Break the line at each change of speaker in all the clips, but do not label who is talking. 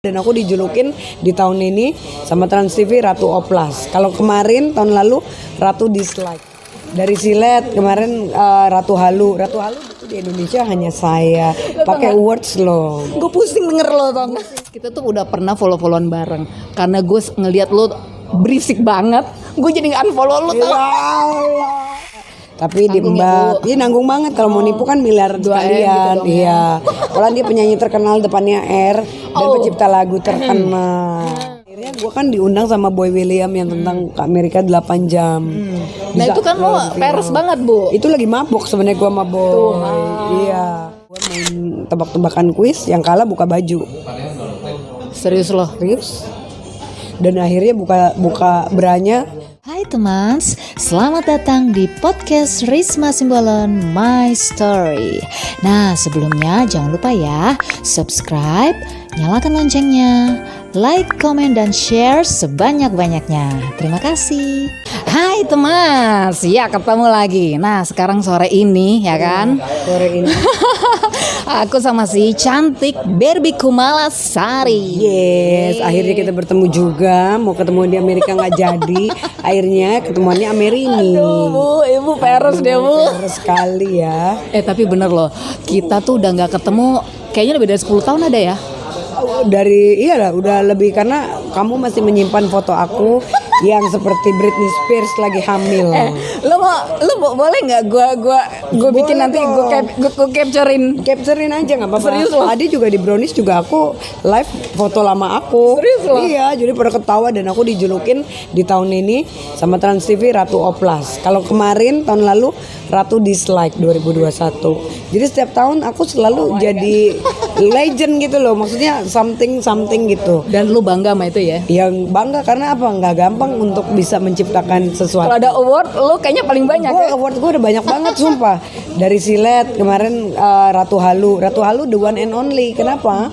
Dan aku dijulukin di tahun ini sama Trans TV Ratu Oplas. Kalau kemarin tahun lalu Ratu Dislike. Dari Silet kemarin Ratu Halu. Ratu Halu itu di Indonesia hanya saya. Pakai words loh.
Gue pusing denger lo tau gak? Kita tuh udah pernah follow-followan bareng. Karena gue ngeliat lo berisik banget, gue jadi unfollow lo tau.
Tapi diembat, dia nanggung banget kalau mau nipu kan miliar sekalian.
Gitu
iya. Kalau dia penyanyi terkenal depannya R dan pencipta lagu terkenal. Akhirnya gue kan diundang sama Boy William yang tentang ke Amerika 8 jam.
Nah itu kan lo peres banget Bu.
Itu lagi mabok sebenarnya gue sama Boy. Iya. Gue main tebak-tebakan kuis, yang kalah buka baju.
Serius lo?
Serius. Dan akhirnya buka beranya.
Hai teman, selamat datang di podcast Risma Simbolon My Story. Nah sebelumnya jangan lupa ya, subscribe, nyalakan loncengnya, like, comment, dan share sebanyak-banyaknya. Terima kasih.
Hai teman, ya ketemu lagi. Nah sekarang sore ini ya kan,
Sore ini.
aku sama si cantik Barbie Kumalasari.
Yes, akhirnya kita bertemu juga. Mau ketemu di Amerika nggak jadi. Akhirnya ketemuannya Amerini.
Aduh Bu, ibu peres deh Bu.
Bener sekali ya.
Tapi bener loh, kita tuh udah gak ketemu kayaknya lebih dari 10 tahun ada ya.
Udah lebih karena kamu masih menyimpan foto aku yang seperti Britney Spears lagi hamil.
Lo boleh nggak gue bikin nanti gue capturein
aja nggak apa-apa.
Serius lo?
Tadi juga di Brownies juga aku live foto lama aku.
Serius lo?
Iya, jadi pada ketawa dan aku dijulukin di tahun ini sama Trans TV Ratu Oplas. Kalau kemarin tahun lalu Ratu Dislike 2021. Jadi setiap tahun aku selalu jadi legend gitu loh. Maksudnya something gitu.
Dan lu bangga sama itu ya?
Yang bangga karena apa? Nggak gampang untuk bisa menciptakan sesuatu.
Kalau ada award, lu kayaknya paling banyak ya?
Award gue udah banyak banget sumpah. Dari Silet kemarin Ratu Halu. Ratu Halu the one and only. Kenapa?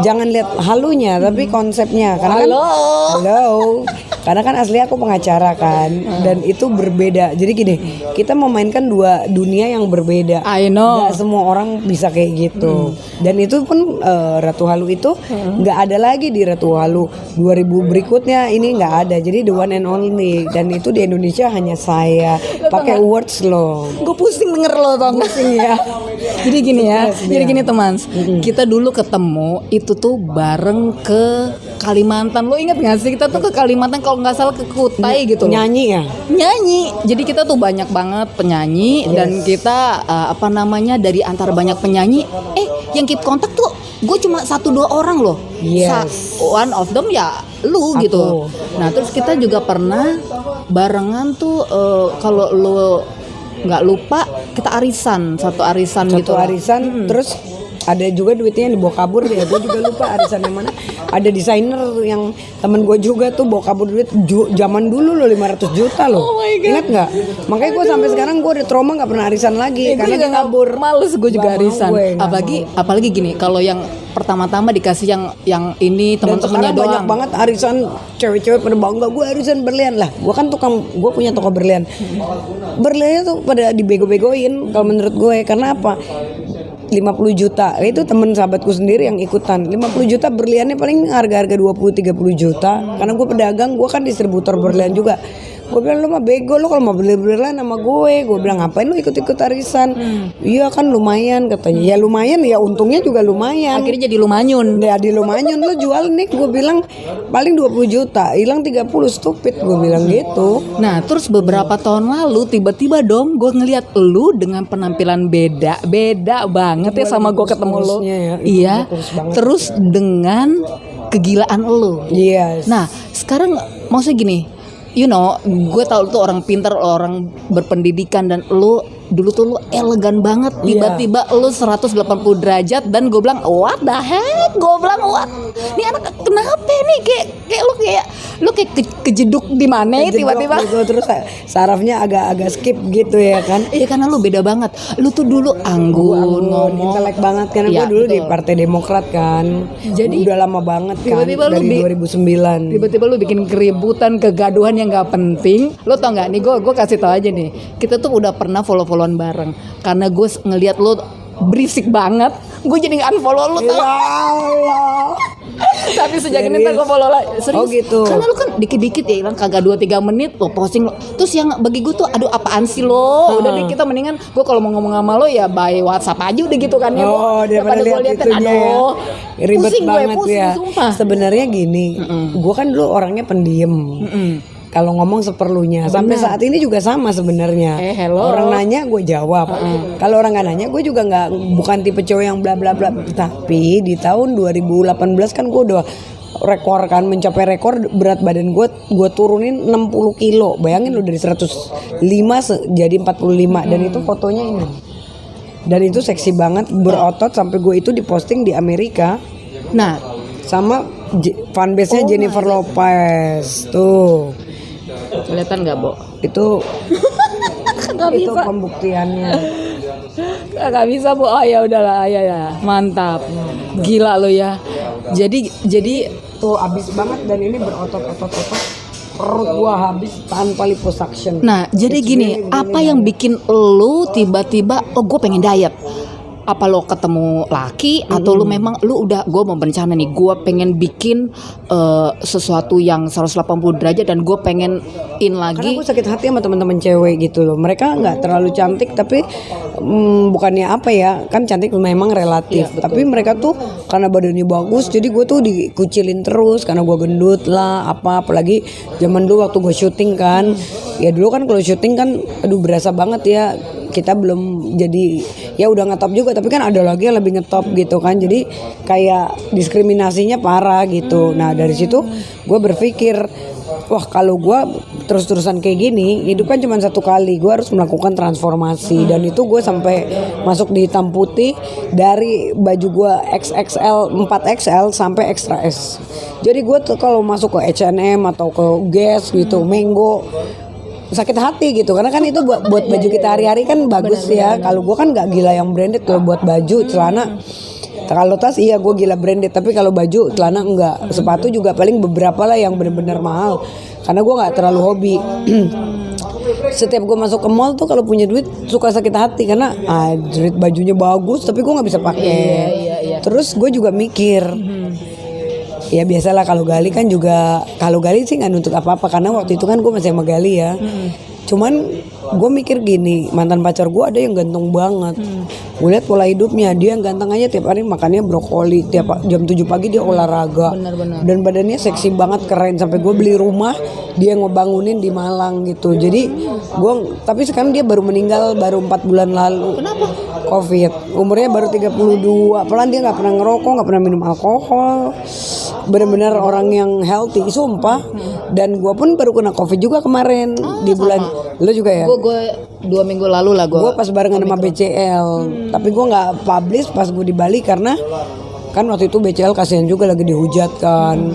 Jangan lihat halunya tapi konsepnya. Karena halo. Karena kan asli aku pengacara kan. Dan itu berbeda. Jadi gini, kita memainkan dua dunia yang berbeda.
I know.
Gak semua orang bisa kayak gitu. Dan itu pun Ratu Halu itu nggak ada lagi di Ratu Halu 2000 berikutnya ini nggak ada. Jadi the one and only. Dan itu di Indonesia hanya saya. Pakai words loh.
Gue pusing denger lo tau gak?
Pusing ya.
Jadi gini ya, jadi gini teman, kita dulu ketemu itu tuh bareng ke Kalimantan. Lo inget gak sih kita tuh ke Kalimantan kalau nggak salah ke Kutai gitu.
Nyanyi ya?
Nyanyi. Jadi kita tuh banyak banget penyanyi dan kita dari antara banyak penyanyi, yang keep kontak tuh gue cuma 1-2 orang loh.
Yes.
One of them ya lu
Aku.
gitu. Nah terus kita juga pernah barengan tuh kalau lu nggak lupa kita satu arisan gitu.
Terus ada juga duitnya yang dibawa kabur ya. Gue juga lupa arisan yang mana. Ada desainer yang temen gue juga tuh bawa kabur duit zaman dulu loh 500 juta loh.
Oh my God.
Ingat nggak? Makanya gue sampai sekarang gue udah trauma nggak pernah arisan lagi karena dia kabur.
Males gue juga
Gak mau
arisan.
gue, gak
Apalagi gini, kalau yang pertama-tama dikasih yang ini
Dan
teman-temannya
sekarang banyak
doang.
banget arisan cewek-cewek pada bangga gue arisan berlian lah. Gue kan gue punya toko berlian. Berliannya tuh pada dibego-begoin kalau menurut gue. Karena apa? 50 juta itu temen sahabatku sendiri yang ikutan. 50 juta berliannya paling harga-harga 20-30 juta. Karena gue pedagang, gue kan distributor berlian juga. Gue bilang lu mah bego, lu kalau mau beli berlian sama gue bilang ngapain lu ikut-ikut arisan. Iya kan lumayan katanya. Ya lumayan ya, untungnya juga lumayan.
Akhirnya jadi lumanyun.
Ya di lumayan lu jual nih, gue bilang paling 20 juta, hilang 30, stupid gue bilang gitu.
Nah terus beberapa tahun lalu tiba-tiba dong gue ngeliat lu dengan penampilan beda banget ya sama gue ketemu lu.
Ya,
iya. Terus dengan kegilaan lu.
Yes.
Nah sekarang maksudnya gini, gue tau lu tuh orang pintar, orang berpendidikan, dan lu dulu tuh lu elegan banget. Tiba-tiba lu 180 derajat dan gue bilang what the heck? Gue bilang what? Ini anak kenapa nih? Kayak lu kayak kejeduk di mana tiba-tiba.
Gitu, terus sarafnya agak skip gitu ya kan.
Iya karena lu beda banget. Lu tuh dulu anggun, ngomong
intelek banget karena gue dulu di Partai Demokrat kan.
Jadi
udah lama banget kan
tiba-tiba
dari 2009.
Tiba-tiba lu bikin keributan, kegaduhan yang gak penting. Lu tau gak nih, gue kasih tau aja nih, kita tuh udah pernah follow-followan bareng karena gue ngeliat lu berisik banget. Gue jadi unfollow lu tau.
Ya Allah.
Tapi sejak ini
Serius?
gue follow lah. Serius.
Oh, gitu.
Karena lu kan dikit-dikit ya hilang kagak 2-3 menit lo posting lo. Terus yang bagi gue tuh aduh apaan sih lo? Udah deh kita mendingan gue kalau mau ngomong sama lo ya by WhatsApp aja udah gitu kan ya.
Oh, daripada
gue
lihat
liatin
itunya ya.
aduh.
Ribet
pusing
banget
gue, pusing,
ya.
sumpah.
Sebenarnya gini, gue kan dulu orangnya pendiam. Kalau ngomong seperlunya, sampai saat ini juga sama sebenarnya.
Hello.
Orang nanya gue jawab. Kalau orang nggak nanya gue juga nggak, bukan tipe cowok yang bla bla bla. Tapi di tahun 2018 kan gue udah rekor kan, mencapai rekor berat badan gue turunin 60 kilo. Bayangin lu dari 105 jadi 45 dan itu fotonya ini. Dan itu seksi banget, berotot sampai gue itu diposting di Amerika.
Nah,
Sama fanbase-nya Jennifer Lopez tuh.
kelihatan nggak, Bo?
Itu
Nggak
itu
bisa.
pembuktiannya.
Nggak bisa, Bu. Oh ya udahlah, ya. Mantap. Gila lo ya. Jadi
Tuh abis banget dan ini berotot-otot perut gua habis tanpa liposuction.
nah, jadi
It's
gini,
really,
apa
really
yang
nice.
bikin lu tiba-tiba oh gue pengen diet? Apa lo ketemu laki atau lu memang lu udah gue mau berencana nih gue pengen bikin sesuatu yang 180 derajat dan gue pengen
Karena
lagi.
gue sakit hati sama teman-teman cewek gitu loh. Mereka nggak terlalu cantik tapi bukannya apa ya, kan cantik memang relatif. Tapi mereka tuh karena badannya bagus, jadi gue tuh dikucilin terus karena gue gendut lah apalagi zaman dulu waktu gue syuting kan. Ya dulu kan kalau syuting kan, aduh berasa banget ya. Kita belum jadi ya udah ngetop juga tapi kan ada lagi yang lebih ngetop gitu kan, jadi kayak diskriminasinya parah gitu. Nah dari situ gue berpikir wah kalau gue terus-terusan kayak gini hidup kan cuma satu kali, gue harus melakukan transformasi. Dan itu gue sampai masuk di hitam putih dari baju gue XXL 4XL sampai extra S. Jadi gue tuh kalau masuk ke H&M atau ke Guess gitu, Mango sakit hati gitu karena kan itu buat baju kita hari-hari kan bagus ya. Kalau gue kan nggak gila yang branded kalau buat baju celana. Kalau tas iya gue gila branded tapi kalau baju celana enggak. Sepatu juga paling beberapa lah yang benar-benar mahal karena gue nggak terlalu hobi. Setiap gue masuk ke mall tuh kalau punya duit suka sakit hati karena duit bajunya bagus tapi gue nggak bisa pakai. Terus gue juga mikir ya biasalah kalau Gali kan juga, kalau Gali sih nggak nuntut apa-apa karena waktu itu kan gue masih sama Gali ya. Cuman gue mikir gini, mantan pacar gue ada yang ganteng banget. Gue lihat pola hidupnya, dia yang ganteng aja tiap hari makannya brokoli, tiap jam 7 pagi dia olahraga. Dan badannya seksi banget, keren, sampai gue beli rumah dia ngebangunin di Malang gitu. Jadi gue, tapi sekarang dia baru meninggal baru 4 bulan lalu.
Kenapa?
Covid, umurnya baru 32. Pelan dia nggak pernah ngerokok, nggak pernah minum alkohol, benar-benar orang yang healthy, sumpah. Dan gue pun baru kena Covid juga kemarin di bulan, lo juga ya?
Gue 2 minggu lalu lah gue.
Gue pas barengan sama BCL, tapi gue nggak publish pas gue di Bali karena kan waktu itu BCL kasihan juga lagi dihujat kan.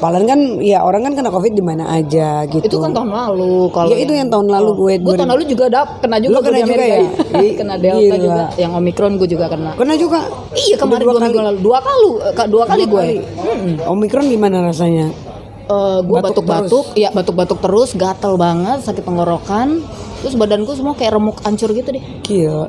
Paling kan ya orang kan kena Covid di mana aja gitu.
Itu kan tahun lalu. Kalau
ya itu yang tahun lalu gue
tahun lalu juga kena juga.
Lu kena
di
juga
Amerika.
ya?
Kena Delta
Gila.
juga. Yang Omicron gue juga kena.
Kena juga.
Iya kemarin 2 minggu lalu. 2 kali gue.
Omikron gimana rasanya?
Gue
Batuk
batuk-batuk, ya batuk-batuk terus, gatal banget, sakit tenggorokan, terus badanku semua kayak remuk hancur gitu deh.
Gila.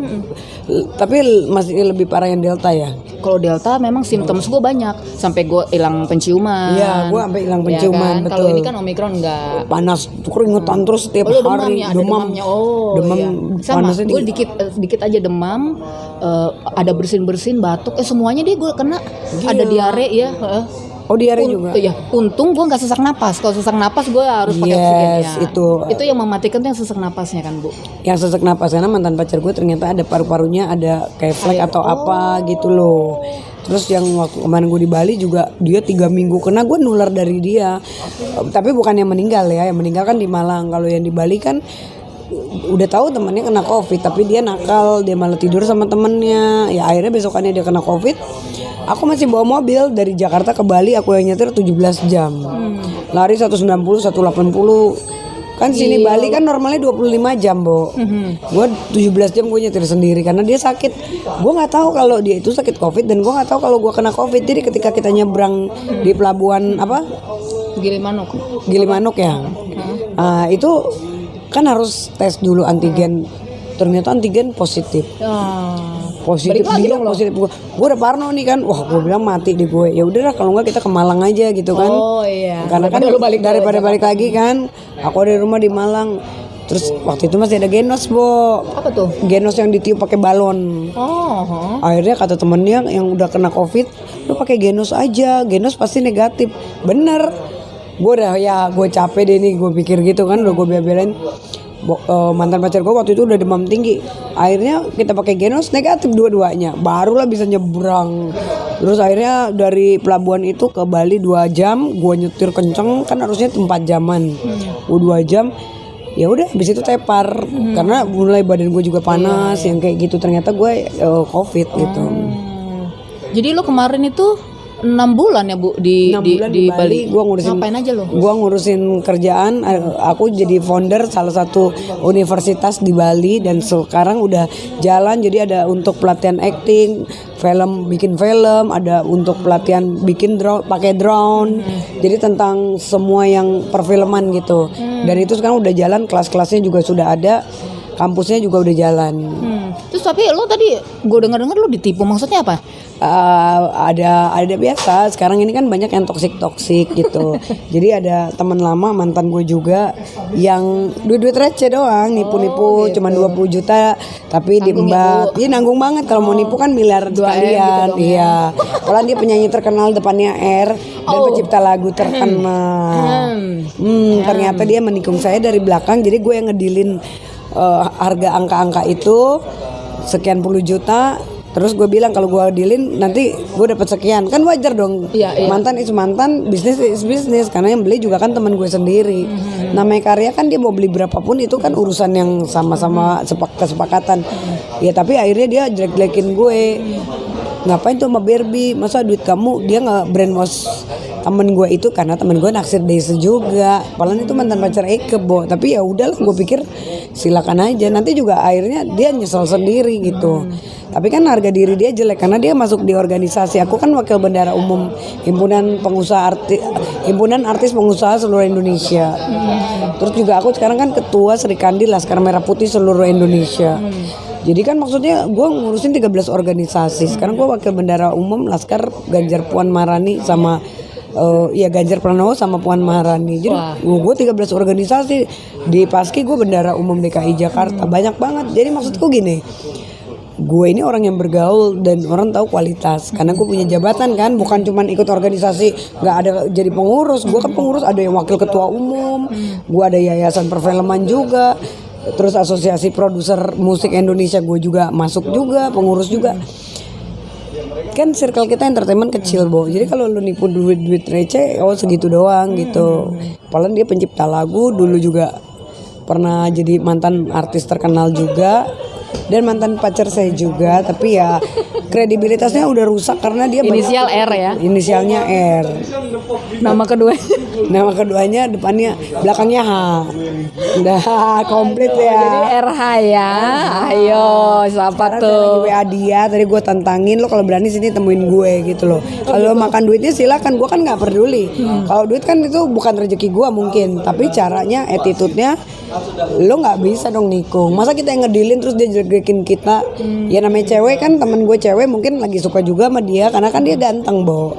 Tapi masih lebih parah yang Delta ya?
Kalau Delta memang symptoms gue banyak, sampai gue hilang penciuman.
Iya, gue sampai hilang
Ya
penciuman,
kan?
betul.
Kalau ini kan Omicron enggak.
Panas, keringetan terus setiap
Oh, lu
hari.
demam ya, ada demamnya. Oh,
demam
iya. Sama,
panasnya
gue dikit aja demam, ada bersin-bersin, batuk, semuanya deh gue kena. Ada diare ya.
Oh diare juga?
Ya, untung gue nggak sesak napas. Kalau sesak napas gue harus pakai oksigen ya.
itu
yang mematikan tuh yang sesak napasnya kan Bu.
yang sesak napas karena mantan pacar gue ternyata ada paru-parunya ada kayak flek atau apa gitu loh. Terus yang waktu kemarin gue di Bali juga dia 3 minggu kena, gue nular dari dia. Tapi bukan yang meninggal ya, yang meninggal kan di Malang. Kalau yang di Bali kan udah tahu temannya kena Covid tapi dia nakal, dia malah tidur sama temennya. Ya akhirnya besokannya dia kena Covid. Aku masih bawa mobil dari Jakarta ke Bali, aku yang nyetir 17 jam. Lari 190, 180. Kan sini Bali kan normalnya 25 jam, Bo. Gue 17 jam gue nyetir sendiri karena dia sakit. Gue nggak tahu kalau dia itu sakit Covid dan gue nggak tahu kalau gue kena Covid. Jadi ketika kita nyebrang di pelabuhan apa? Gilimanuk ya. Itu kan harus tes dulu antigen. Ternyata antigen positif. positif
Balik lagi
dia
dong lo.
positif gue udah parno nih kan, wah gue bilang mati di gue, ya udahlah kalau nggak kita ke Malang aja gitu kan.
Oh iya.
Karena kan
Daripada lu balik ke
daripada
Jakarta.
balik lagi kan, aku ada di rumah di Malang. Terus waktu itu masih ada Genos, Bo.
Apa tuh?
Genos yang ditiup pakai balon.
Oh.
Akhirnya kata temennya yang udah kena COVID, lu pakai Genos aja, Genos pasti negatif. Bener. Gue udah gue capek deh nih, gue pikir gitu kan, udah gue bela-belain. Mantan pacar gue waktu itu udah demam tinggi. Akhirnya kita pakai Genos negatif dua-duanya. Barulah bisa nyebrang. Terus akhirnya dari pelabuhan itu ke Bali 2 jam, gue nyetir kenceng kan harusnya 4 jaman. Gue 2 jam. Ya udah habis itu tepar karena mulai badan gue juga panas yang kayak gitu, ternyata gue COVID gitu.
Jadi lo kemarin itu 6 bulan ya Bu
6 bulan di Bali. Gua ngurusin,
ngapain aja lo?
Gua ngurusin kerjaan. Aku jadi founder salah satu universitas di Bali dan sekarang udah jalan. Jadi ada untuk pelatihan acting, bikin film, ada untuk pelatihan bikin drone, pakai drone. Jadi tentang semua yang perfilman gitu. Dan itu sekarang udah jalan, kelas-kelasnya juga sudah ada, kampusnya juga udah jalan.
Terus tapi lo tadi gue dengar lo ditipu, maksudnya apa?
Ada biasa. Sekarang ini kan banyak yang toksik gitu. Jadi ada teman lama mantan gue juga yang duit receh doang, nipu-nipu
gitu.
cuma 20 juta tapi diembat. Dia nanggung banget kalau mau nipu kan miliar sekalian.
gitu dong,
Iya. Kalau dia penyanyi terkenal depannya R dan pencipta lagu terkenal. Ternyata dia menikung saya dari belakang. Jadi gue yang ngedilin harga angka-angka itu sekian puluh juta. Terus gue bilang kalau gue dealin nanti gue dapat sekian, kan wajar dong.
Iya.
Mantan is mantan, bisnis is bisnis, karena yang beli juga kan teman gue sendiri. Namanya karya kan dia mau beli berapapun itu kan urusan yang sama-sama kesepakatan. Ya tapi akhirnya dia jelek-jelekin gue. Ngapain tuh sama Barbie? Masa duit kamu, dia nggak brainwash temen gue itu karena temen gue naksir Daisy juga. Padahal itu mantan pacar Eke, Bo. Tapi ya udahlah, gue pikir silakan aja. Nanti juga akhirnya dia nyesel sendiri gitu. Tapi kan harga diri dia jelek karena dia masuk di organisasi. Aku kan wakil bendara umum himpunan artis pengusaha seluruh Indonesia. Terus juga aku sekarang kan ketua Serikandi Laskar Merah Putih seluruh Indonesia. Jadi kan maksudnya gue ngurusin 13 organisasi. Sekarang gue wakil bendara umum Laskar Ganjar Puan Maharani sama Ganjar Pranowo sama Puan Maharani. Jadi gue 13 organisasi. Di Paski gue bendara umum DKI Jakarta. Banyak banget. Jadi maksudku gini, gue ini orang yang bergaul dan orang tahu kualitas karena gue punya jabatan kan, bukan cuman ikut organisasi nggak ada jadi pengurus. Gue kan pengurus, ada yang wakil ketua umum, gue ada yayasan perfilman juga, terus asosiasi produser musik Indonesia gue juga masuk juga, pengurus juga. Kan circle kita entertainment kecil, Bo. Jadi kalau lu nipu duit receh, segitu doang gitu. Padahal dia pencipta lagu, dulu juga pernah jadi mantan artis terkenal juga. Dan mantan pacar saya juga, tapi ya kredibilitasnya udah rusak karena dia
Inisial R ya?
Inisialnya R.
Nama kedua.
Nama keduanya depannya, belakangnya H. Udah komplit ya.
Jadi RH ya. Ayo, siapa
Sekarang
tuh?
saya lagi WA dia, tadi gue tantangin lo kalau berani sini temuin gue gitu loh. Kalau makan duitnya silakan, gue kan nggak peduli. Kalau duit kan itu bukan rezeki gue mungkin, tapi caranya, attitude-nya lo nggak bisa dong nikung. Masa kita yang ngedilin terus dia jelekin kita? Ya namanya cewek kan, temen gue cewek mungkin lagi suka juga sama dia karena kan dia ganteng, Bo.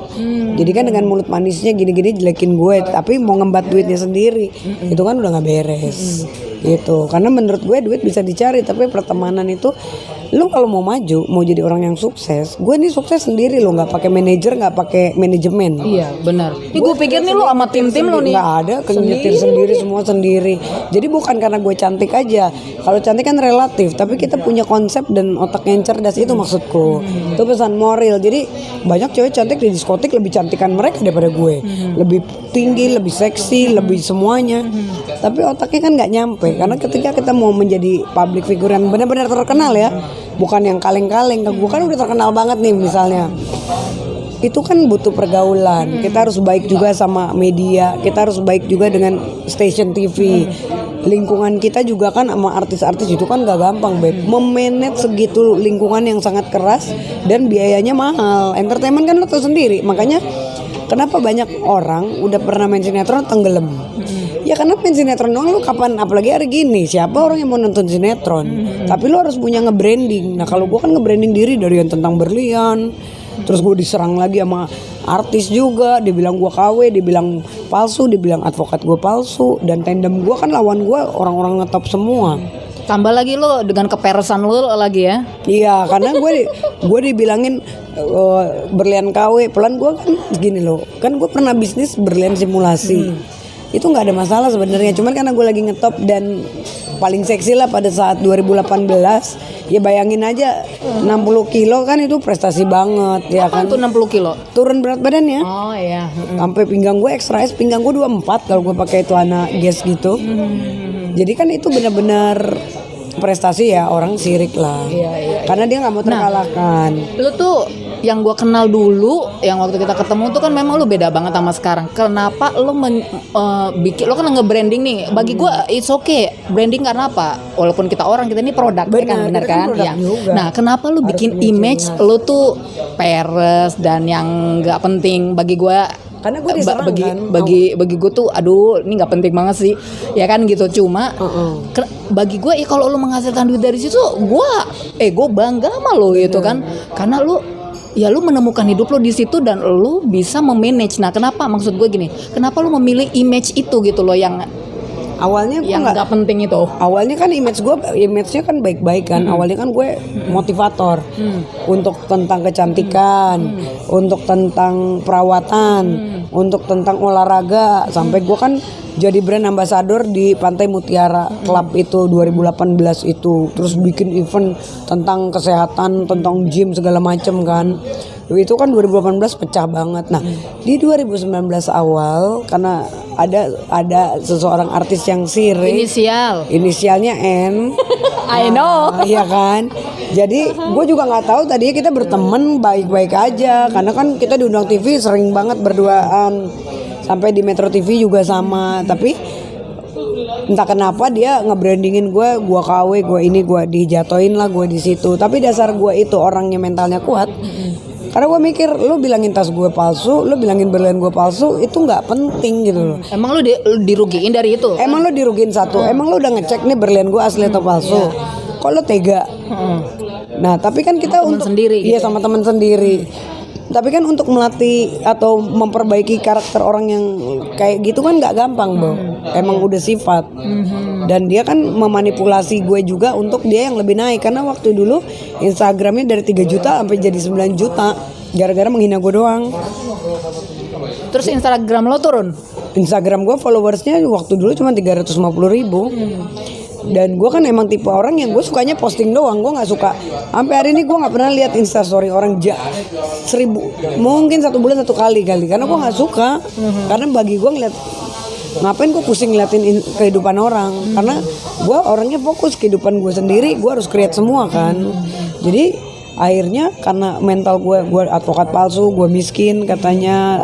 Jadi kan dengan mulut manisnya gini-gini jelekin gue, tapi mau ngembat duitnya sendiri, itu kan udah nggak beres. Gitu. Karena menurut gue duit bisa dicari, tapi pertemanan itu lo kalau mau maju, mau jadi orang yang sukses, gue nih sukses sendiri lo, nggak pakai manajer, nggak pakai manajemen.
Iya, benar. Ini gue pikir nih lo sama tim-tim lo nih.
Nggak ada, nyetir sendiri semua sendiri. Jadi bukan karena gue cantik aja. Kalau cantik kan relatif, tapi kita punya konsep dan otak yang cerdas, itu maksudku. Itu pesan moral. Jadi banyak cewek cantik di diskotik lebih cantikan mereka daripada gue. Lebih tinggi, lebih seksi, lebih semuanya. Tapi otaknya kan nggak nyampe. Karena ketika kita mau menjadi public figure yang benar-benar terkenal ya, bukan yang kaleng-kaleng. Gue kan udah terkenal banget nih misalnya. Itu kan butuh pergaulan. Kita harus baik juga sama media. Kita harus baik juga dengan stasiun TV. Lingkungan kita juga kan sama artis-artis itu kan gak gampang, Beb. Memanage segitu lingkungan yang sangat keras dan biayanya mahal. Entertainment kan lo tau sendiri. Makanya kenapa banyak orang udah pernah main sinetron tenggelam? Ya karena main sinetron doang lu kapan, apalagi hari gini, siapa orang yang mau nonton sinetron? Tapi lu harus punya nge-branding. Nah kalau gue kan nge-branding diri dari yang tentang berlian, terus gue diserang lagi sama artis juga, dibilang gue KW, dibilang palsu, dibilang advokat gue palsu, dan tandem gue kan lawan gue orang-orang ngetop semua.
Tambah lagi lo dengan keperesan lo lagi ya.
Iya, karena gue dibilangin berlian KW, pelan gue kan gini loh, kan gue pernah bisnis berlian simulasi. Itu nggak ada masalah sebenarnya, cuman karena gue lagi ngetop dan paling seksi lah pada saat 2018, ya bayangin aja 60 kilo kan itu prestasi banget ya kan.
Tuh 60 kilo.
Turun berat badannya.
Oh iya.
Sampai pinggang gue extra S, pinggang gue 24 kalau gue pakai celana gas gitu. Jadi kan itu benar-benar prestasi ya, orang sirik lah.
Iya.
Karena dia nggak mau terkalahkan.
Lu tuh yang gua kenal dulu, yang waktu kita ketemu tuh kan memang lu beda banget sama sekarang. Kenapa lu bikin, lu kan nge-branding nih. Bagi gua it's okay, branding karena apa? Walaupun kita orang, kita ini produk,
Benar,
benar
kita kan
kan?
produk
Ya.
juga.
Nah, kenapa lu bikin image lu tuh peres dan yang nggak penting? Bagi gua
Karena gue diserang kan.
bagi gue tuh aduh ini nggak penting banget sih ya kan gitu, cuma bagi gue ya kalau lu menghasilkan duit dari situ gue bangga sama lo gitu kan, karena lu menemukan hidup lo di situ dan lu bisa memanage. Nah kenapa, maksud gue gini, kenapa lu memilih image itu gitu loh yang
Awalnya gue
nggak penting itu?
Awalnya kan image-nya kan baik-baik kan. Awalnya kan gue motivator untuk tentang kecantikan, untuk tentang perawatan, untuk tentang olahraga. Sampai gue kan jadi brand ambassador di Pantai Mutiara Club itu 2018 itu. Terus bikin event tentang kesehatan, tentang gym segala macem kan. Itu kan 2018 pecah banget. Nah, di 2019 awal karena ada seseorang artis yang sirik, inisialnya N.
I know.
Iya kan. Jadi gue juga nggak tahu, tadinya kita berteman baik-baik aja karena kan kita diundang TV sering banget berduaan, sampai di Metro TV juga sama. Tapi entah kenapa dia nge-brandingin gue KW, gue ini, gue dijatoin lah gue di situ. Tapi dasar gue itu orangnya mentalnya kuat. Karena gue mikir, lu bilangin tas gue palsu, lu bilangin berlian gue palsu, itu nggak penting gitu loh.
Emang lu dirugiin dari itu?
Emang lu dirugiin satu, emang lu udah ngecek nih berlian gue asli atau palsu? Kok lu tega? Nah tapi kan kita
temen
untuk
sendiri
iya
gitu.
sama teman sendiri. Tapi kan untuk melatih atau memperbaiki karakter orang yang kayak gitu kan nggak gampang, Bro. Emang udah sifat. Dan dia kan memanipulasi gue juga untuk dia yang lebih naik. Karena waktu dulu Instagramnya dari 3 juta sampai jadi 9 juta gara-gara menghina gue doang.
Terus Instagram lo turun?
Instagram gue followersnya waktu dulu cuma 350.000. Dan gue kan emang tipe orang yang gue sukanya posting doang, gue nggak suka. Sampai hari ini gue nggak pernah lihat instastory orang 1000, mungkin 1 bulan 1 kali karena gue nggak suka. Karena bagi gue ngeliat, ngapain gue pusing ngeliatin kehidupan orang, karena gue orangnya fokus kehidupan gue sendiri, gue harus create semua kan. Jadi akhirnya karena mental gue advokat palsu, gue miskin katanya,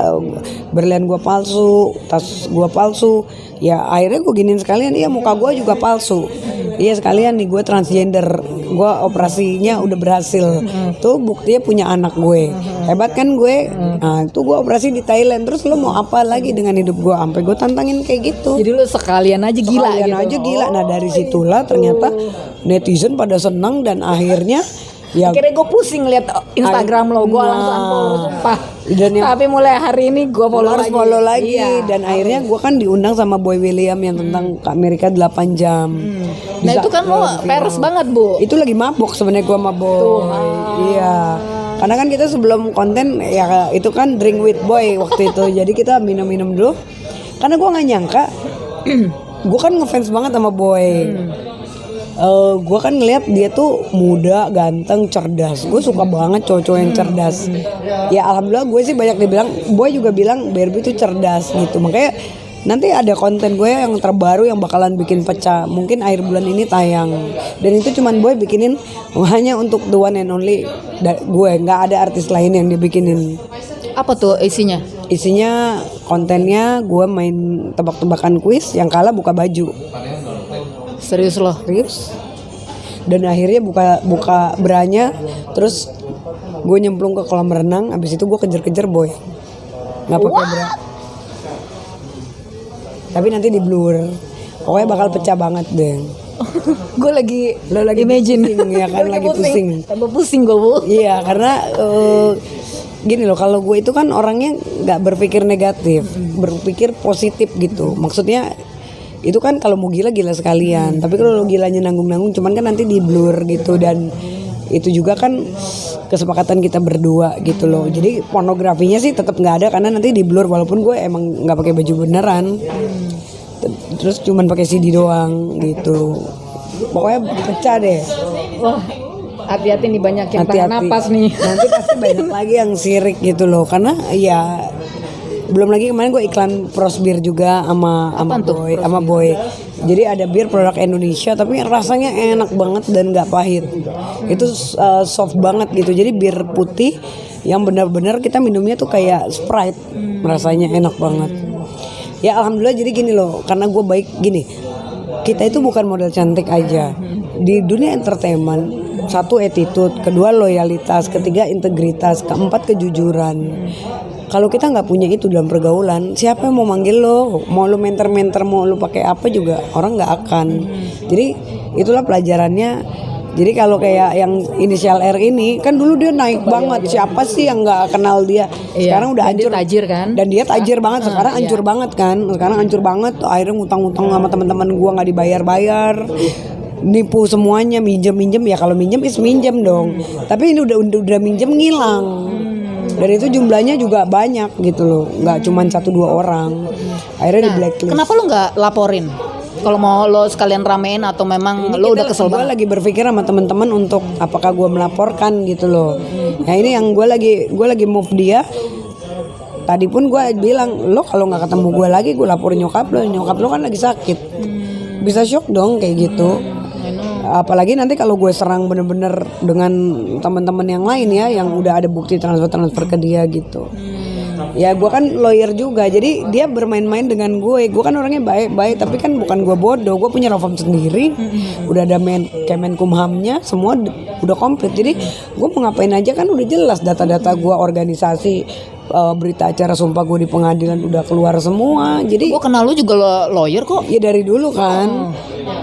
berlian gue palsu, tas gue palsu, ya akhirnya gue giniin sekalian, iya muka gue juga palsu, iya sekalian nih gue transgender, gue operasinya udah berhasil, tuh buktinya punya anak gue, hebat kan gue. Nah itu gue operasi di Thailand, terus lo mau apa lagi dengan hidup gue? Sampai gue tantangin kayak gitu.
Jadi lu sekalian aja gila gitu.
Nah dari situlah ternyata netizen pada senang dan akhirnya ya,
akhirnya gue pusing lihat Instagram lo, gue langsung unfollow sumpah. Tapi mulai hari ini gue follow lagi.
Iya. Dan akhirnya gue kan diundang sama Boy William yang tentang ke Amerika 8 jam.
Nah itu kan lo peres banget, Bu.
Itu lagi mabok sebenarnya gue sama Boy. Iya. Karena kan kita sebelum konten ya itu kan drink with Boy waktu itu. Jadi kita minum-minum dulu. Karena gue nggak nyangka, gue kan ngefans banget sama Boy. Gue kan ngeliat dia tuh muda, ganteng, cerdas. Gue suka banget cowok-cowok yang cerdas. Ya alhamdulillah gue sih banyak dibilang, Boy juga bilang Barbie tuh cerdas gitu. Makanya nanti ada konten gue yang terbaru yang bakalan bikin pecah. Mungkin akhir bulan ini tayang. Dan itu cuman Boy bikinin hanya untuk the one and only gue. Nggak ada artis lain yang dibikinin.
Apa tuh isinya?
Isinya kontennya gue main tebak-tebakan kuis, yang kalah buka baju.
Serius loh?
Serius. Dan akhirnya buka beranya, terus gue nyemplung ke kolam renang. Abis itu gue kejar-kejar Boy. nggak pakai bra. Tapi nanti di blur. Pokoknya bakal pecah banget deh.
Gue lagi
Lo lagi
imagine
pusing, ya kan, lagi pusing.
Tambah pusing gue, Bu.
Iya, karena gini loh, kalau gue itu kan orangnya nggak berpikir negatif, berpikir positif gitu. Maksudnya itu kan kalau mau gila sekalian, tapi kalau lo gilanya nanggung-nanggung, cuman kan nanti di blur gitu. Dan itu juga kan kesepakatan kita berdua gitu loh. Jadi pornografinya sih tetap nggak ada karena nanti di blur, walaupun gue emang nggak pakai baju beneran. Terus cuman pakai CD doang gitu. Pokoknya pecah deh.
Wah, hati-hati nih, banyak yang tahan
Hati-hati.
napas nih.
Nanti pasti banyak lagi yang sirik gitu loh. Karena ya belum lagi kemarin gue iklan Pros Bir juga sama Boy. Jadi ada bir produk Indonesia tapi rasanya enak banget dan nggak pahit. Itu soft banget gitu. Jadi bir putih yang benar-benar kita minumnya tuh kayak Sprite. Rasanya enak banget. Ya alhamdulillah, jadi gini loh, karena gue baik gini. Kita itu bukan model cantik aja. Di dunia entertainment, satu attitude, kedua loyalitas, ketiga integritas, keempat kejujuran. Kalau kita nggak punya itu dalam pergaulan, siapa yang mau manggil lo? Mau lo menter-menter, mau lo pakai apa juga orang nggak akan. Jadi itulah pelajarannya. Jadi kalau kayak yang inisial R ini kan dulu dia naik banget. Siapa sih yang nggak kenal dia? Sekarang udah
dan dia
hancur.
tajir kan?
Dan dia tajir banget. Sekarang hancur banget kan. Sekarang hancur banget. Akhirnya ngutang-ngutang sama teman-teman gua nggak dibayar-bayar. Nipu semuanya, minjem ya, kalau minjem minjem dong. Tapi ini udah minjem ngilang. Dan itu jumlahnya juga banyak gitu loh. Nggak cuma 1-2 orang. Akhirnya di blacklist.
Kenapa lo nggak laporin? Kalau mau lo sekalian ramein atau memang
Ini
lo udah kesel
gue
banget?
lagi berpikir sama teman-teman untuk apakah gue melaporkan gitu loh. Nah ini yang gue lagi move dia. Tadi pun gue bilang, lo kalau nggak ketemu gue lagi, gue laporin nyokap lo kan lagi sakit. Bisa shock dong kayak gitu. Apalagi nanti kalau gue serang bener-bener dengan teman-teman yang lain ya, yang udah ada bukti transfer ke dia gitu. Ya gue kan lawyer juga, jadi dia bermain-main dengan gue kan orangnya baik-baik, tapi kan bukan gue bodoh, gue punya law firm sendiri, udah ada Kemenkumhamnya, semua udah komplit. Jadi gue mau ngapain aja kan udah jelas, data-data gue, organisasi, berita acara sumpah gue di pengadilan udah keluar semua. Jadi
Gue kenal lo juga lawyer kok.
ya dari dulu kan.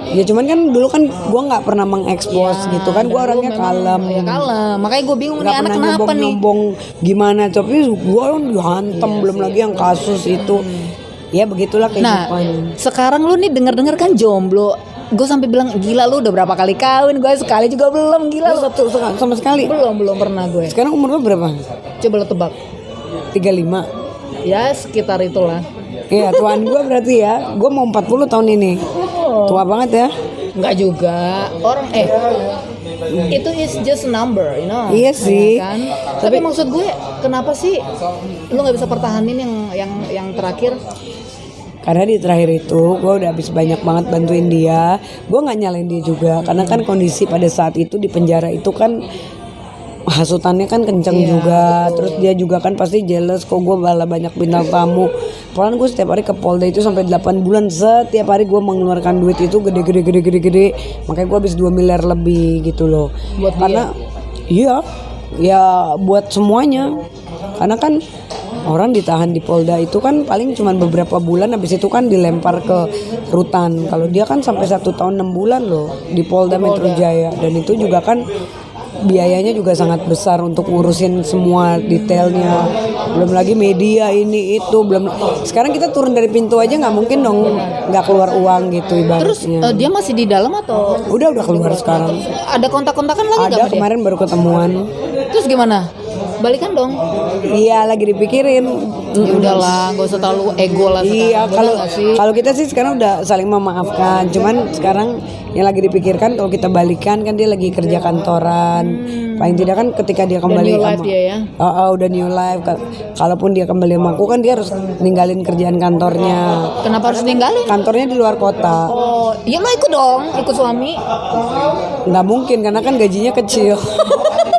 Ya cuman kan dulu kan gue nggak pernah mengekspos gitu kan, gue orangnya kalem.
Ya kalem, makanya gue bingung nih
Nggak
anak
pernah
kenapa nih?
nyombong gimana, tapi gue kan dihantam, belum lagi yang kasus itu. Ya begitulah
Nah,
kehidupan.
sekarang lu nih denger-denger kan jomblo. Gue sampai bilang gila lu udah berapa kali kawin, gue sekali juga belum. Gila
Lu
lu.
sama sekali.
Belum pernah gue.
Sekarang umur lu berapa?
Coba lo tebak.
35.
Ya sekitar itulah.
Iya, tuan gue berarti ya. Gue mau 40 tahun ini. Tua banget ya.
Enggak juga. Orang itu is just a number, you know.
Iya sih.
Ya kan? Tapi maksud gue kenapa sih lu nggak bisa pertahanin yang terakhir?
Karena di terakhir itu gue udah habis banyak banget bantuin dia. Gue nggak nyalain dia juga, karena kan kondisi pada saat itu di penjara itu kan hasutannya kan kenceng juga. Terus dia juga kan pasti jealous kok gue malah banyak bintang tamu. Pelan gue setiap hari ke Polda itu sampai 8 bulan, setiap hari gue mengeluarkan duit itu gede. Makanya gue habis 2 miliar lebih gitu loh.
Buat
karena iya ya buat semuanya. Karena kan orang ditahan di Polda itu kan paling cuma beberapa bulan, habis itu kan dilempar ke rutan. Kalau dia kan sampai 1 tahun 6 bulan loh di Polda Metro Jaya. Dan itu juga kan biayanya juga sangat besar untuk ngurusin semua detailnya. Belum lagi media ini itu, belum. Sekarang kita turun dari pintu aja nggak mungkin dong nggak keluar uang gitu
Terus
ibaratnya.
dia masih di dalam atau
Udah keluar sekarang.
ada kontak-kontakan lagi nggak
Ada
sama dia?
kemarin baru ketemuan.
Terus gimana? Balikan dong.
Iya lagi dipikirin.
Ya udahlah, nggak usah terlalu ego lah sekarang.
Iya,
Bener
kalau
nggak sih?
kalau kita sih sekarang udah saling memaafkan. Cuman sekarang yang lagi dipikirkan kalau kita balikan kan dia lagi kerja kantoran. Paling tidak kan ketika dia kembali
new life
sama
dia ya?
udah new life. Kalaupun dia kembali sama aku kan dia harus ninggalin kerjaan kantornya.
Kenapa harus ninggalin?
Kantornya di luar kota.
Oh, ya lo ikut dong, ikut suami.
Nggak mungkin karena kan gajinya kecil.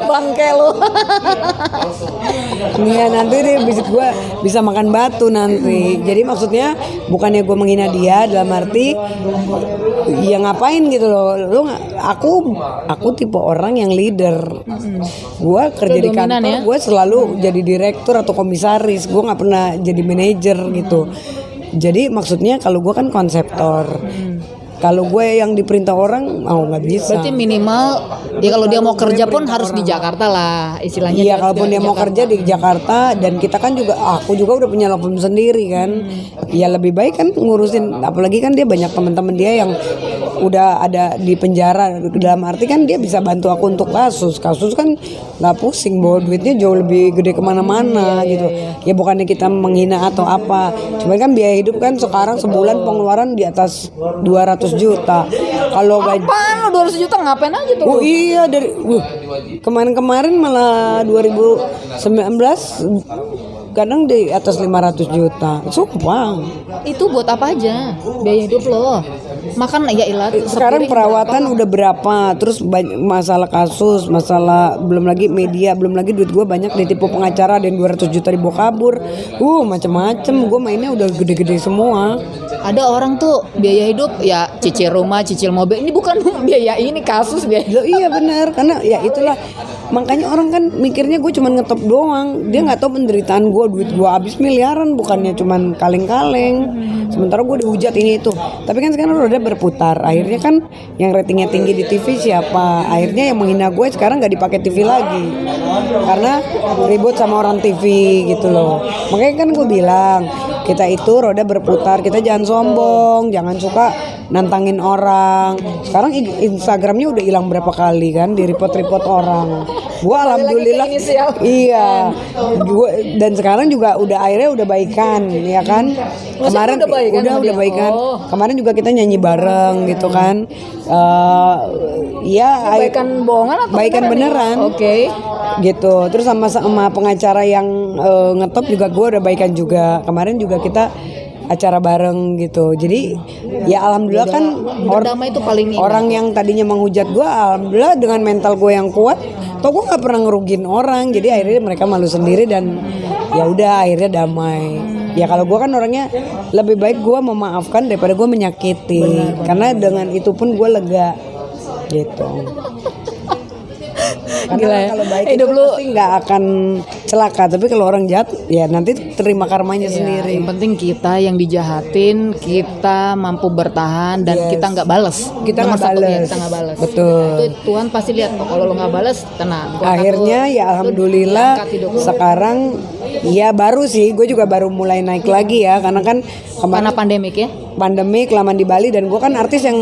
Bangke lo.
Iya nanti dia bisa makan batu nanti. Jadi maksudnya bukannya gue menghina dia, dalam arti ya ngapain gitu loh. Aku tipe orang yang leader. Gue kerja di
dominan
kantor,
ya?
gue selalu jadi direktur atau komisaris. Gue nggak pernah jadi manajer gitu. Jadi maksudnya kalau gue kan konseptor. Kalau gue yang diperintah orang nggak bisa.
Berarti minimal ya kalau dia mau kerja pun harus di Jakarta lah istilahnya.
Iya, kalaupun dia mau kerja di Jakarta, dan kita kan juga, aku juga udah punya law firm sendiri kan. Ya lebih baik kan ngurusin, apalagi kan dia banyak teman-teman dia yang udah ada di penjara, dalam arti kan dia bisa bantu aku untuk kasus kan nggak pusing, bawa duitnya jauh lebih gede kemana-mana gitu. Ya bukannya kita menghina atau apa, cuman kan biaya hidup kan sekarang sebulan pengeluaran di atas 200 juta. Kalau gaji
Apaan lo 200 juta ngapain aja tuh?
Oh iya, dari kemarin malah 2019 kadang di atas 500 juta. Sumpah.
Itu buat apa aja? Biaya hidup lo. Makan ya ilah.
Sekarang perawatan udah berapa, terus masalah kasus, masalah belum lagi media, belum lagi duit gue banyak ditipu pengacara, ada yang 200 juta dibawa kabur. Macem-macem, gue mainnya udah gede-gede semua.
Ada orang tuh biaya hidup ya cicil rumah, cicil mobil. Ini bukan biaya ini kasus biaya.
Loh, iya benar, karena ya itulah makanya orang kan mikirnya gue cuma ngetop doang, dia nggak tahu penderitaan gue, duit gue habis miliaran, bukannya cuman kaleng-kaleng. Sementara gue dihujat ini itu, tapi kan sekarang udah berputar. Akhirnya kan yang ratingnya tinggi di TV siapa? Akhirnya yang menghina gue sekarang nggak dipakai TV lagi, karena ribut sama orang TV gitu loh. Makanya kan gue bilang kita itu roda berputar, kita jangan sombong, jangan suka nantangin orang. Sekarang Instagramnya udah hilang berapa kali kan, di report orang. Gua alhamdulillah, iya. Gua dan sekarang juga udah akhirnya udah baikan, ya kan. Kemarin udah baikan. Kemarin juga kita nyanyi bareng gitu kan.
Baikan bohongan atau
baikan beneran?
Oke.
Gitu. Terus sama pengacara yang ngetop juga gue udah baikan juga. Kemarin juga kita acara bareng gitu. Jadi ya alhamdulillah kan
berdamai itu paling indah.
Orang yang tadinya menghujat gue, alhamdulillah dengan mental gue yang kuat, toh gue nggak pernah ngerugin orang. Jadi akhirnya mereka malu sendiri dan ya udah akhirnya damai. Ya kalau gue kan orangnya lebih baik gue memaafkan daripada gue menyakiti. Karena dengan itu pun gue lega gitu. Karena
Gila ya.
kalau baik
Hidup
itu
lu
pasti nggak akan celaka, tapi kalau orang jahat ya nanti terima karmanya sendiri.
Yang penting kita yang dijahatin kita mampu bertahan dan kita nggak balas.
Kita
Nomor
nggak
satu,
balas.
ya, kita nggak balas.
Betul.
Itu Tuhan pasti lihat kok, kalau lo nggak balas tenang.
Akhirnya ya alhamdulillah sekarang ya baru sih gue juga baru mulai naik lagi ya, karena kan
karena pandemik ya.
Pandemik lama di Bali, dan gue kan artis yang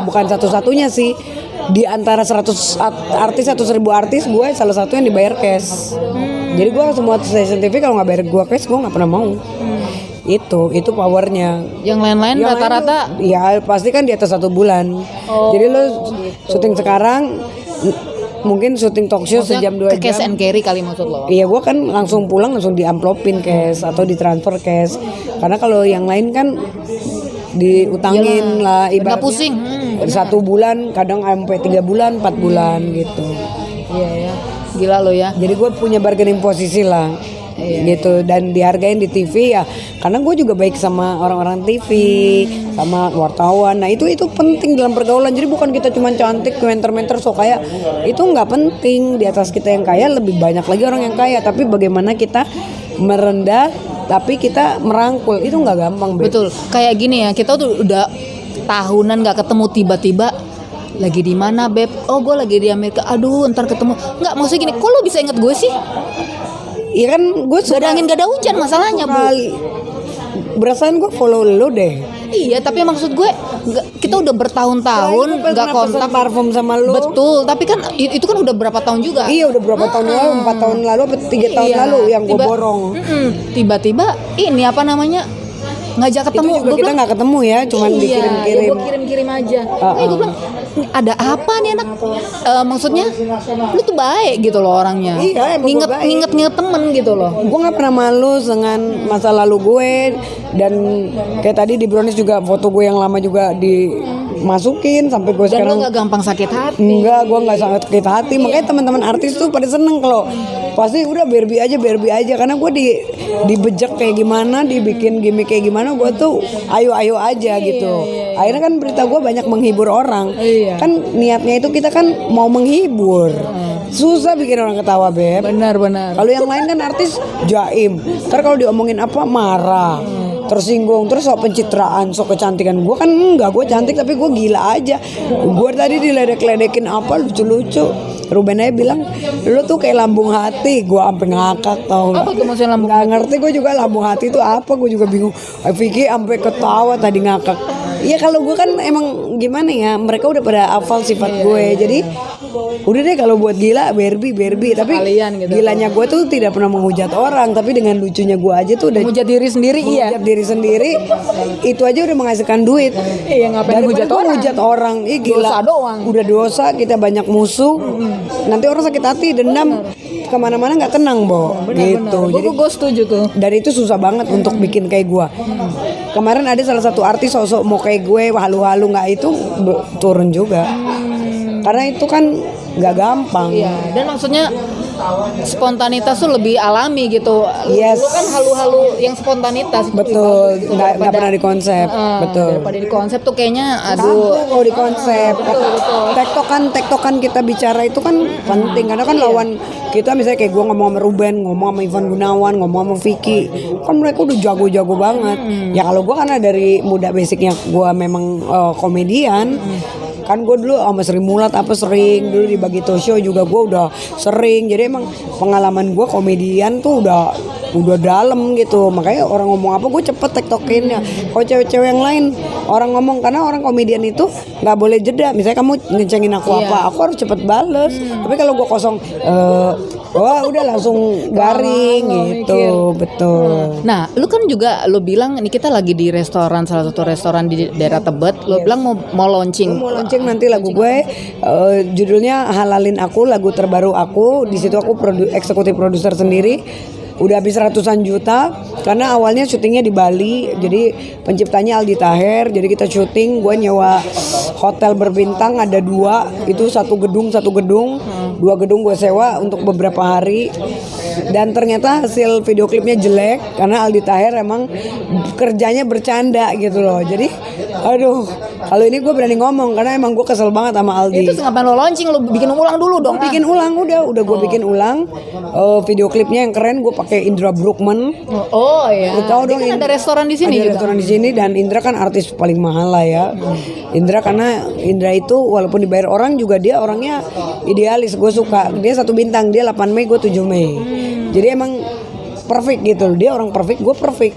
bukan satu-satunya sih. Di antara 100 artis, 100.000 artis, gue salah satu yang dibayar cash. Jadi gue semua stasiun TV kalau nggak bayar gue cash, gue nggak pernah mau. Itu powernya.
Yang lain-lain rata-rata
ya pasti kan di atas 1 bulan. Jadi lo syuting sekarang, mungkin syuting talk show sejam 2 jam.
Ke cash and carry kali maksud lo?
Iya, gue kan langsung pulang langsung diamplopin cash atau ditransfer cash. Karena kalau yang lain kan diutangin lah, ibaratnya
pusing.
1 bulan, kadang sampai 3 bulan, 4 bulan gitu.
Iya ya, gila lo ya.
Jadi gue punya bargaining posisi lah. Gitu, dan dihargain di TV ya karena gue juga baik sama orang-orang TV, sama wartawan. Nah itu penting dalam pergaulan. Jadi bukan kita cuma cantik, menter-menter so kaya, itu nggak penting. Di atas kita yang kaya lebih banyak lagi orang yang kaya, tapi bagaimana kita merendah tapi kita merangkul, itu nggak gampang, Beb.
Betul, kayak gini ya, kita tuh udah tahunan nggak ketemu, tiba-tiba lagi di mana, Beb? Oh, gue lagi di Amerika. Aduh, ntar ketemu. Nggak, maksudnya gini, kok lo bisa inget gue sih?
Iya kan, gue
Gak ada angin, gak ada hujan masalahnya, Bu.
Berasaan gue follow lo deh.
Iya, tapi maksud gue kita udah bertahun-tahun nggak kontak.
Parfum sama lo.
Betul, tapi kan itu kan udah berapa tahun juga.
Iya, udah berapa tahun lalu, 4 tahun lalu, 3 tahun lalu yang gue borong.
Tiba-tiba ini apa namanya, ngajak ketemu.
Itu juga kita nggak ketemu ya, cuman dikirim-kirim.
Gue kirim-kirim aja. Gue bilang, ada apa nih anak? Maksudnya, lu tuh baik gitu loh orangnya.
Iya, emang
nginget temen gitu loh.
Gue nggak pernah malu dengan masa lalu gue. Dan kayak tadi di Brownies juga foto gue yang lama juga dimasukin sampai gue
Dan
sekarang.
lo gak gampang sakit hati.
Enggak, gue nggak sangat sakit hati. Makanya teman-teman artis tuh pada seneng kalau pasti udah Barbie aja karena gue dibejek kayak gimana, dibikin gimmick kayak gimana, gue tuh ayo aja gitu. Akhirnya kan berita gue banyak menghibur orang. Kan niatnya itu kita kan mau menghibur. Susah bikin orang ketawa, Beb.
Benar.
Kalau yang lain kan artis jaim. Ntar kalau diomongin apa marah, tersinggung, terus sok pencitraan, sok kecantikan. Gue kan enggak, gue cantik tapi gue gila aja. Gue tadi diledek-ledekin apa lucu-lucu. Ruben aja bilang, lu tuh kayak lambung hati. Gue sampai ngakak tau nggak?
Apa tuh maksudnya lambung
Nggak ngerti gue juga lambung hati itu apa. Gue juga bingung. Vicky sampai ketawa tadi ngakak. Iya kalau gue kan emang gimana ya, mereka udah pada hafal sifat gue. Jadi udah deh kalau buat gila Barbie. Tapi
Sekalian gitu.
gilanya gue tuh tidak pernah menghujat orang. Tapi dengan lucunya gue aja tuh udah
Menghujat diri sendiri, iya.
menghujat diri sendiri. Itu aja udah menghasilkan duit.
Iya, ngapain
Daripada
hujat
gua hujat orang. Ih gila.
Dosa doang.
Udah dosa, kita banyak musuh. Nanti orang sakit hati, dendam, kemana-mana nggak tenang, Bo. Gitu. Jadi
Gue setuju tuh.
dari itu susah banget untuk bikin kayak gua. Kemarin ada salah satu artis sosok mau kayak gue, halu-halu nggak itu turun juga. Karena itu kan nggak gampang.
Iya, dan maksudnya spontanitas tuh lebih alami gitu.
Yes.
Lu kan halu-halu yang spontanitas. itu
Betul,
lebih bagus gitu
nggak pernah di konsep. Betul.
Daripada di konsep tuh kayaknya
Aduh,
aduh.
kalau di konsep tektokan kita bicara itu kan penting karena kan lawan kita misalnya kayak gue ngomong sama Ruben, ngomong sama Ivan Gunawan, ngomong sama Vicky, kan mereka udah jago-jago banget. Ya kalau gue karena dari muda basicnya gue memang komedian. Kan gue dulu sama Sri Mulat sering dulu di Bagito Show juga gue udah sering, jadi emang pengalaman gue komedian tuh udah dalam gitu. Makanya orang ngomong apa gue cepet tektokinnya. Kalau cewek-cewek yang lain orang ngomong, karena orang komedian itu nggak boleh jeda. Misalnya kamu ngecengin aku apa, aku harus cepet bales. Tapi kalau gue kosong wah udah langsung garing gitu. Betul.
Nah, lu kan juga lu bilang ini kita lagi di restoran, salah satu restoran di daerah Tebet. Lu bilang mau launching.
Mau launching nanti lagu gue, judulnya Halalin Aku, lagu terbaru aku. Di situ aku eksekutif produser sendiri. Udah habis ratusan juta karena awalnya syutingnya di Bali, jadi penciptanya Aldi Taher. Jadi kita syuting, gue nyewa hotel berbintang ada 2, itu satu gedung 2 gedung gue sewa untuk beberapa hari. Dan ternyata hasil video klipnya jelek karena Aldi Taher emang kerjanya bercanda gitu loh. Jadi aduh, kalau ini gue berani ngomong karena emang gue kesel banget sama Aldi.
Itu ngapain lo launching, lo bikin ulang dulu dong.
Bikin ulang, udah gue bikin ulang video klipnya yang keren. Gue pakai Indra Bruckman.
Oh iya.
Lu tahu dong,
Dia kan ada restoran di sini
ada
juga.
restoran di sini, dan Indra kan artis paling mahal lah ya. Indra, karena Indra itu walaupun dibayar orang juga dia orangnya idealis. Gue suka. Dia 1 bintang, dia 8 Mei, gue 7 Mei. Jadi emang perfect gitu. Dia orang perfect, gue perfect.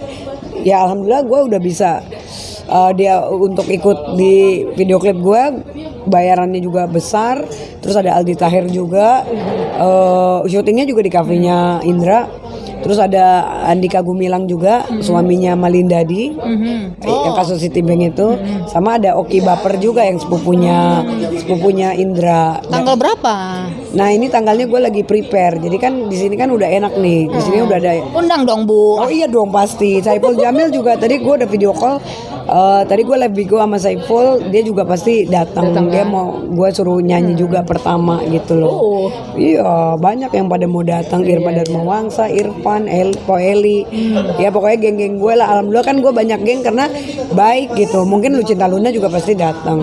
Ya alhamdulillah gue udah bisa dia untuk ikut di video klip gue, bayarannya juga besar. Terus ada Aldi Taher juga, syutingnya juga di kafenya Indra. Terus ada Andika Gumilang juga, suaminya Malindadi, yang kasus Citibank itu. Sama ada Oki Baper juga yang sepupunya Indra.
Tanggal berapa?
Nah ini tanggalnya gue lagi prepare. Jadi kan di sini kan udah enak nih. Di sini udah ada.
Undang dong Bu.
Oh iya dong pasti. Saiful Jamil juga tadi gue udah video call. Tadi gue live Bigo sama Saiful, dia juga pasti datang. Dia mau gue suruh nyanyi juga pertama gitu loh. Iya banyak yang pada mau datang. Irma Darmawangsa, Irfan, Po Eli. Ya pokoknya geng-geng gue lah. Alhamdulillah kan gue banyak geng karena baik gitu. Mungkin Lucinta Luna juga pasti datang.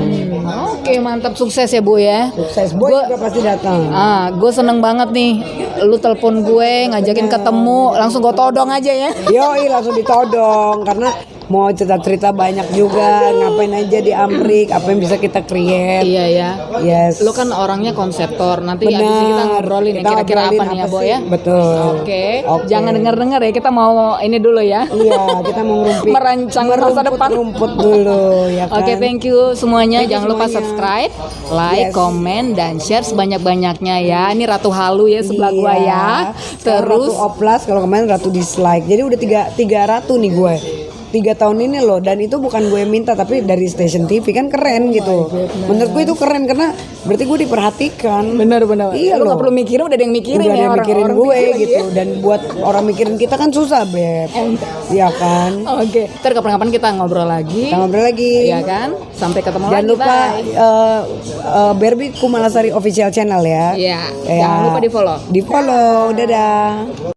Oke, mantap, sukses ya Bu ya.
Sukses Boy juga pasti datang.
Gue seneng banget nih. Lu telepon gue, ngajakin ketemu, langsung gue todong aja ya.
Yoi langsung ditodong karena mau cerita-cerita banyak juga, ngapain aja di Amrik, apa yang bisa kita create.
Iya ya.
Yes.
Lu kan orangnya konseptor. Nanti abis ini kita
Benar.
ngobrolin ya
Kita
kira-kira apa
ngobrolin
nih ya,
apa
Bo
sih?
ya.
Betul.
Oke. Jangan denger-denger ya. Kita mau ini dulu ya.
Iya, kita mau
Merancang masa depan.
Rumput dulu ya kan.
Oke, thank you semuanya.
Thank you
Jangan lupa
semuanya.
subscribe, like,
Yes.
komen, dan share sebanyak-banyaknya ya. Ini Ratu Halu ya sebelah gua ya.
Sekarang
Terus
Ratu Oplas, kalau kemarin Ratu Dislike. Jadi udah tiga Ratu nih gue. 3 tahun ini loh, dan itu bukan gue yang minta tapi dari stasiun TV, kan keren gitu. Menurut gue itu keren karena berarti gue diperhatikan.
Benar-benar.
Iya
Lu
loh.
nggak perlu mikirin, udah ada yang mikirin
Udah ada
ya,
yang mikirin
orang-orang
gue
mikir lagi
gitu, dan buat orang mikirin kita kan susah Beb. Iya kan.
Oke, ntar kapan-kapan kita ngobrol lagi.
Kita ngobrol lagi.
Iya kan? Sampai ketemu
Jangan
lagi.
lupa
bye.
Barbie Kumalasari official channel ya.
Iya.
Ya.
Jangan lupa di-follow.
Di follow. Dadah.